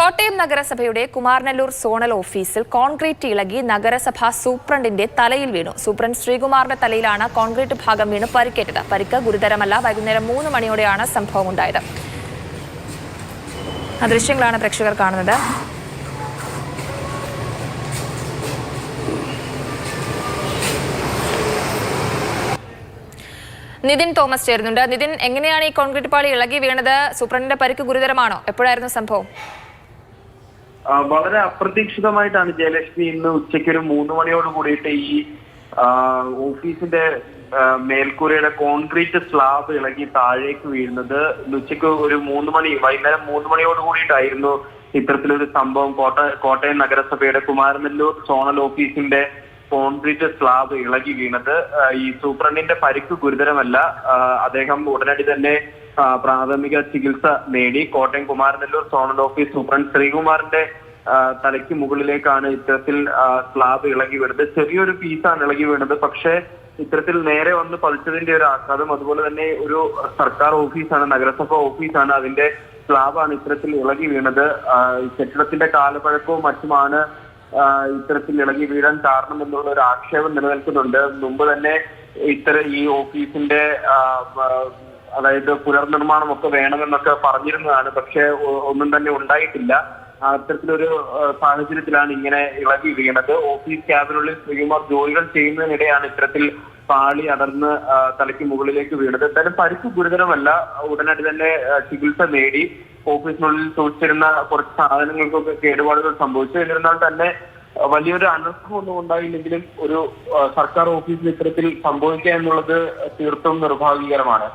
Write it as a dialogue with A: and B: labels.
A: കോട്ടയം നഗരസഭയുടെ കുമാരനല്ലൂർ സോണൽ ഓഫീസിൽ കോൺക്രീറ്റ് ഇളകി നഗരസഭാ സൂപ്രണ്ടിന്റെ തലയിൽ വീണു. സൂപ്രണ്ട് ശ്രീകുമാറിന്റെ തലയിലാണ് കോൺക്രീറ്റ് ഭാഗം വീണ് പരിക്കേറ്റത്. പരിക്ക് ഗുരുതരമല്ല. വൈകുന്നേരം 3 മണിയോടെയാണ് സംഭവം ഉണ്ടായത്. ആ ദൃശ്യങ്ങളാണ് പ്രേക്ഷകർ കാണുന്നത്. നിതിൻ തോമസ് ചേരുന്നുണ്ട്. നിതിൻ, എങ്ങനെയാണ് ഈ കോൺക്രീറ്റ് പാളി ഇളകി വീണത്? സൂപ്രണ്ടിന്റെ പരിക്ക് ഗുരുതരമാണോ? എപ്പോഴായിരുന്നു സംഭവം?
B: വളരെ അപ്രതീക്ഷിതമായിട്ടാണ് ജയലക്ഷ്മി ഇന്ന് ഉച്ചയ്ക്ക് ഒരു 3 മണിയോട് കൂടിയിട്ട് ഈ ഓഫീസിന്റെ മേൽക്കൂരയുടെ കോൺക്രീറ്റ് സ്ലാബ് ഇളകി താഴേക്ക് വീഴുന്നത്. ഇന്ന് ഉച്ചയ്ക്ക് ഒരു വൈകുന്നേരം 3 മണിയോട് കൂടിയിട്ടായിരുന്നു ഇത്തരത്തിലൊരു സംഭവം കോട്ടയം നഗരസഭയുടെ കുമാരനല്ലൂർ സോണൽ ഓഫീസിന്റെ കോൺക്രീറ്റ് സ്ലാബ് ഇളകി വീണത്. ഈ സൂപ്രണ്ടിന്റെ പരിക്ക് ഗുരുതരമല്ല. അദ്ദേഹം ഉടനടി തന്നെ പ്രാഥമിക ചികിത്സ നേടി. Kottayam Kumaranalloor zonal office superintendent ശ്രീകുമാറിന്റെ തലയ്ക്ക് മുകളിലേക്കാണ് ഇത്തരത്തിൽ സ്ലാബ് ഇളകി വീണത്. ചെറിയൊരു പീസാണ് ഇളകി വീണത്. പക്ഷേ ഇത്തരത്തിൽ നേരെ വന്ന് പതിച്ചതിന്റെ ഒരു ആഘാതം, അതുപോലെ തന്നെ ഒരു സർക്കാർ ഓഫീസാണ്, നഗരസഭ ഓഫീസാണ്, അതിന്റെ സ്ലാബാണ് ഇത്തരത്തിൽ ഇളകി വീണത്. കെട്ടിടത്തിന്റെ കാലപ്പഴക്കവും മറ്റുമാണ് ഇത്തരത്തിൽ ഇളകി വീഴാൻ കാരണം എന്നുള്ള ഒരു ആക്ഷേപം നിലനിൽക്കുന്നുണ്ട്. മുമ്പ് തന്നെ ഈ ഓഫീസിന്റെ അതായത് പുനർനിർമ്മാണം ഒക്കെ വേണമെന്നൊക്കെ പറഞ്ഞിരുന്നതാണ്. പക്ഷെ ഒന്നും തന്നെ ഉണ്ടായിട്ടില്ല. അത്തരത്തിലൊരു സാഹചര്യത്തിലാണ് ഇങ്ങനെ ഇളകി വീണത്. ഓഫീസ് ക്യാബിനുള്ളിൽ ശ്രീകുമാർ ജോലികൾ ചെയ്യുന്നതിനിടെയാണ് ഇത്തരത്തിൽ പാളി അടർന്ന് തലയ്ക്ക് മുകളിലേക്ക് വീണത്. എന്തായാലും പരിക്ക് ഗുരുതരമല്ല. ഉടനടി തന്നെ ചികിത്സ നേടി. ഓഫീസിനുള്ളിൽ സൂക്ഷിച്ചിരുന്ന കുറച്ച് സാധനങ്ങൾക്കൊക്കെ കേടുപാടുകൾ സംഭവിച്ചു. എന്നിരുന്നാൽ തന്നെ വലിയൊരു അനർത്ഥമൊന്നും ഉണ്ടായില്ലെങ്കിലും ഒരു സർക്കാർ ഓഫീസിൽ ഇത്തരത്തിൽ സംഭവിക്കുക എന്നുള്ളത് തീർത്തും നിർഭാഗ്യകരമാണ്.